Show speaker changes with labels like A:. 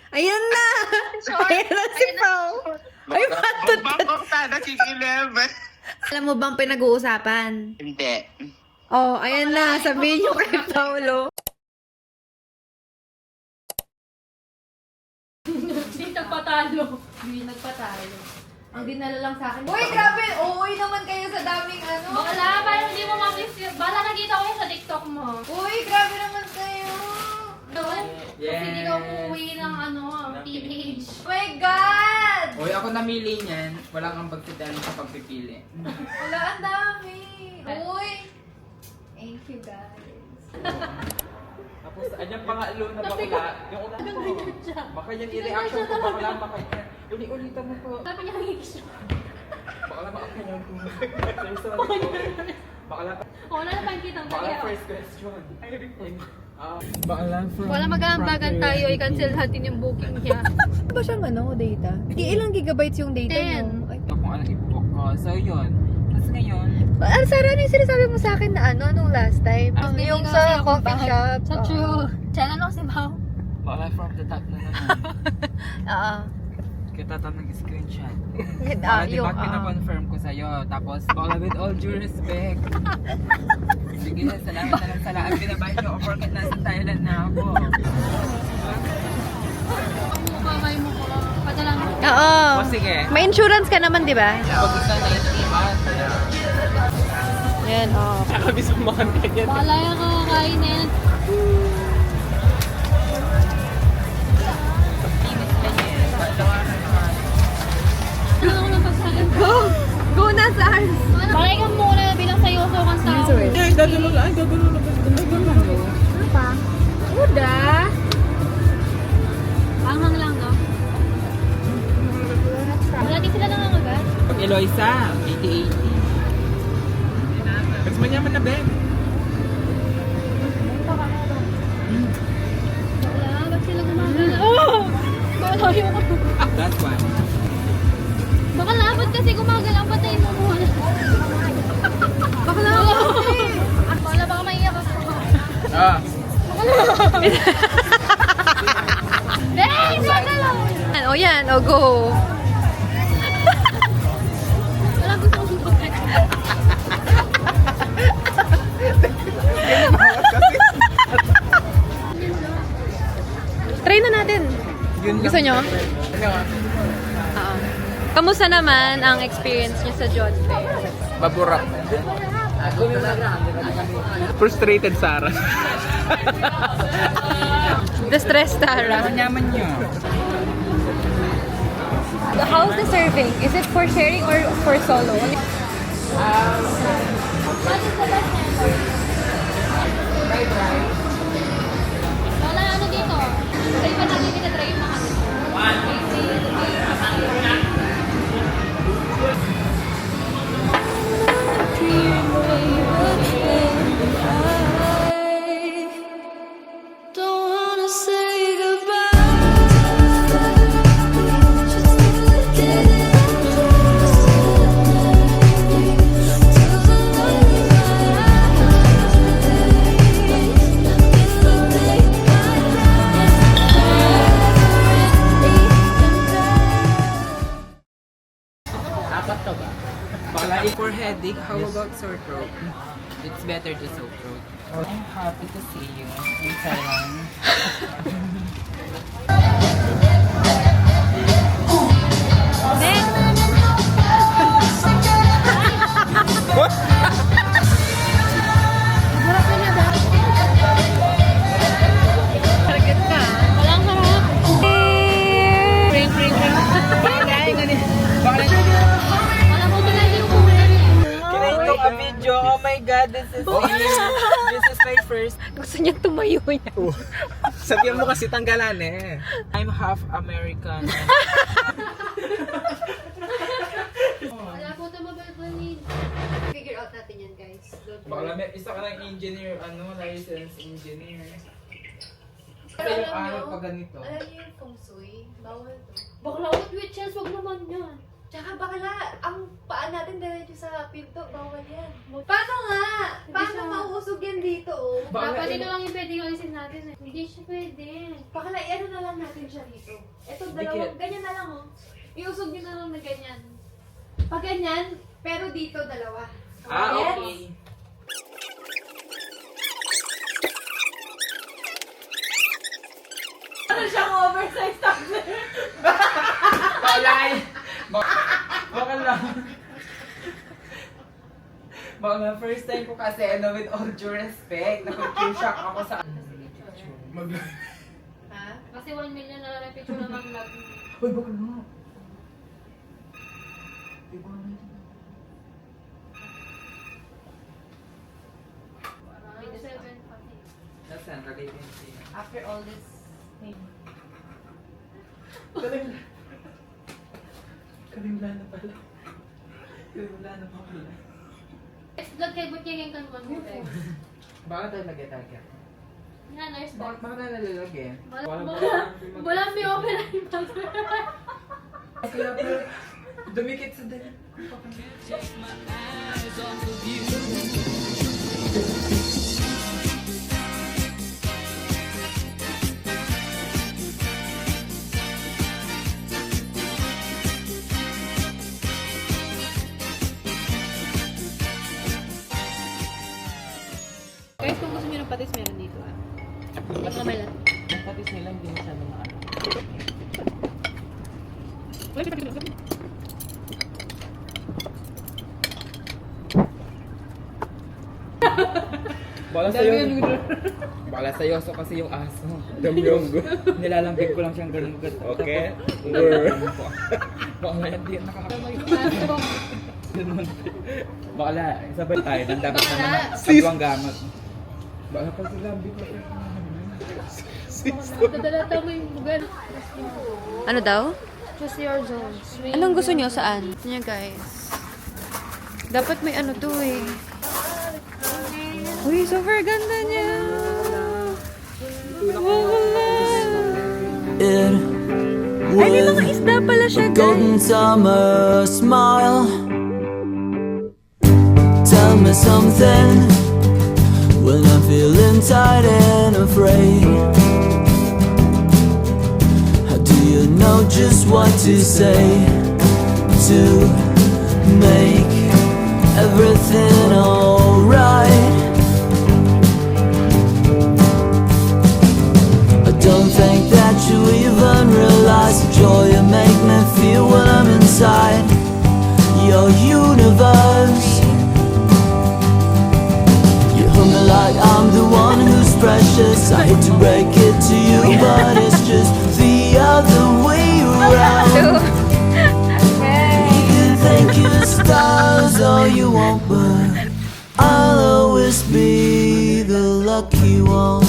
A: Ayan na! Ayan na si Pao. Ay, patut.
B: Bangkok sana, 6'11".
A: Alam mo bang pinag-uusapan?
B: Hindi.
A: Oh, ayan na. Sabihin nyo kay Paolo.
C: Hindi nagpatalo. Hindi nagpatalo. Ang dinala lang sa akin.
A: Uy, grabe! Uuwi naman kayo sa daming ano.
C: Bakla, parang hindi mo ma-miss yun. Bala nakita ko yun sa TikTok mo.
A: Uy, grabe naman kayo.
C: Doon? Kasi hindi ka umuwi ng ano, PH.
A: Oh my God!
D: Uy, ako namili niyan. Walang ambag si Dani sa pagpipili.
A: Wala, ang dami. Uy! Thank you, guys.
D: Tapos, anyang pangalo na bakla. Yung una ko. Baka yan i-reaction ko bakla. Baka yan. Uli-ulitan mo po.
C: Sabi niya nangikis siya.
D: Bakla baka yan ko. Bakla.
C: Wala na pang kitang
D: Bakla
C: kaya.
D: first question. Bakla from...
C: Wala mag-aambagan tayo. I-cancel natin yung booking niya.
A: Ba siyang ano, data? Ilang gigabytes yung data
C: 10.
A: niyo? Ay.
D: Kung anong i-book ko. So, yun. Tapos ngayon,
A: Sarah, ano yung sinasabi mo sa akin na ano, nung last time? Yung
C: Hindi
A: sa
C: kasi
A: coffee
C: ako
A: shop.
C: Sa true. Channel ano si Mau?
D: bakla from the top na naman.
A: Oo.
D: Kita tam nag-screenshot.
A: Ah,
D: Di ba
A: yung,
D: pina-confirm ko sa'yo? Tapos, bakla with all due respect. Sige, salamat na lang sa lahat. Binabayad niyo ako porket nasa Thailand na ako.
C: Kamay mo ko. Padala mo.
A: Oo.
D: O sige.
A: May insurance ka naman, di ba?
D: Pag gusto na itiman.
A: Yan, oo.
D: Nakabis mo mga ganyan.
C: Bala yung kakakainin. Ano ako ng pagsalit?
A: Go! Go na, Sars!
C: Bakit ka muna bilang sayoso kang tao?
D: Ay, gagulo lang.
A: Ano pa? Uda!
C: Panghang lang, no? Wala din sila nangangagat.
D: Pag Eloisa, 80-80. Mas manyaman na, Ben.
C: Wala, ba't sila gumagala? Oh! Bala yung ako.
D: That's one.
C: Baka labot kasi gumagala. Patayin mo muna.
A: Baka lang ako!
C: Bala, baka maiyak ako.
D: Ah.
C: Eh! Gagalaw!
A: O yan, o go!
C: Wala gusto ko subukan.
A: Try na natin. Gusto nyo?
D: Ano?
A: Oo. Kamusta naman ang experience niyo sa John Fair?
D: Baburak. Frustrated, Sarah.
A: The stress, Tara.
D: Manyaman nyo.
A: How's the serving? Is it for sharing or for solo?
C: What is the best member? Wala ano dito. Sa iba natin pinatry yung mga
D: Apat ka ba? Bala, for headache, how about sore throat? It's better to sore throat. I'm happy to see you in Thailand.
A: Target ka.
C: walang harap.
A: Ring, ring, ring.
C: Wala mo pinag yung kulay.
D: Can I take a video? Oh my God, this is this is my first.
A: Gusto niya tumayo yan.
D: Sabihan mo kasi tanggalan eh. I'm half American.
C: Wala po ito mabalbalin.
A: Figure out natin yan, guys.
D: Baka may isa ka ng engineer, license engineer. Kasi yung araw pa ganito.
A: Alam niyo yung feng shui? Bawal to.
C: Bakla, what with chance? Wag naman yan.
A: Tsaka bakla, ang paa natin diretso sa pinto, bawal yan. Paano nga? Paano mauusog yan dito, oh?
C: Dapat ito lang yung pwedeng alisin natin eh. Hindi siya pwede.
A: Bakla, ano na lang natin siya dito. Ito, dalawa,
D: Dikit.
A: ganyan na lang, oh. Iusog nyo na lang na ganyan. Pag ganyan, pero dito, dalawa.
D: Ah,
A: Gets?
D: okay.
A: Ano siyang oversized tumbler?
D: Palay! Baka lang. Baka nga, first time ko kasi, ano, with all due respect, na-culture shock ako sa...
A: Ha?
C: Kasi 1 million na lang yung picture na mag-vlog.
D: Uy, baka nga. Iba na ito.
C: 7 pati.
D: Nasaan? Lagay din siya.
A: After all this thing.
D: Kalimla na pala. Kalimla na pala.
C: Vlog kayo, ba't kaya kang kanuman mo tayo?
D: Baka tayo lagay-lagay.
C: Nga, nurse
D: Baka tayo nalalagay.
C: Wala may open na yung pag-
D: Kaya pero, dumikit sa dali.
C: Guys, kung gusto nyo ng patis, meron dito ah. Mas mamay lang.
D: Ang patis nila, hindi masyado maano. Bala sa'yo. Bala sa'yo, so kasi yung aso. Damyonggo. Nilalambing ko lang siyang ganun.
B: Okay.
D: Baka hindi nakakabay.
C: Aso.
D: Bakla, sabay tayo nang dapat naman pagwang gamot. Baka pag silambing ko.
C: Dadalata mo yung lugar.
A: Ano daw?
C: Choose your zone. Swing.
A: Anong gusto nyo? Saan? Niya guys. Dapat may ano to eh. Uy, super ganda niya.
E: It
A: Ay, may mga
E: with
A: isda pala siya
E: a golden
A: guys.
E: summer smile. Tell me something when I'm feeling tired and afraid. How do you know just what to say to make everything alright? I don't think that you even realize the joy you make me feel when I'm inside your universe. You hug me like I'm the one who's precious. I hate to break it to you, but it's just the other way around. You can thank your stars all you want, but I'll always be the lucky one.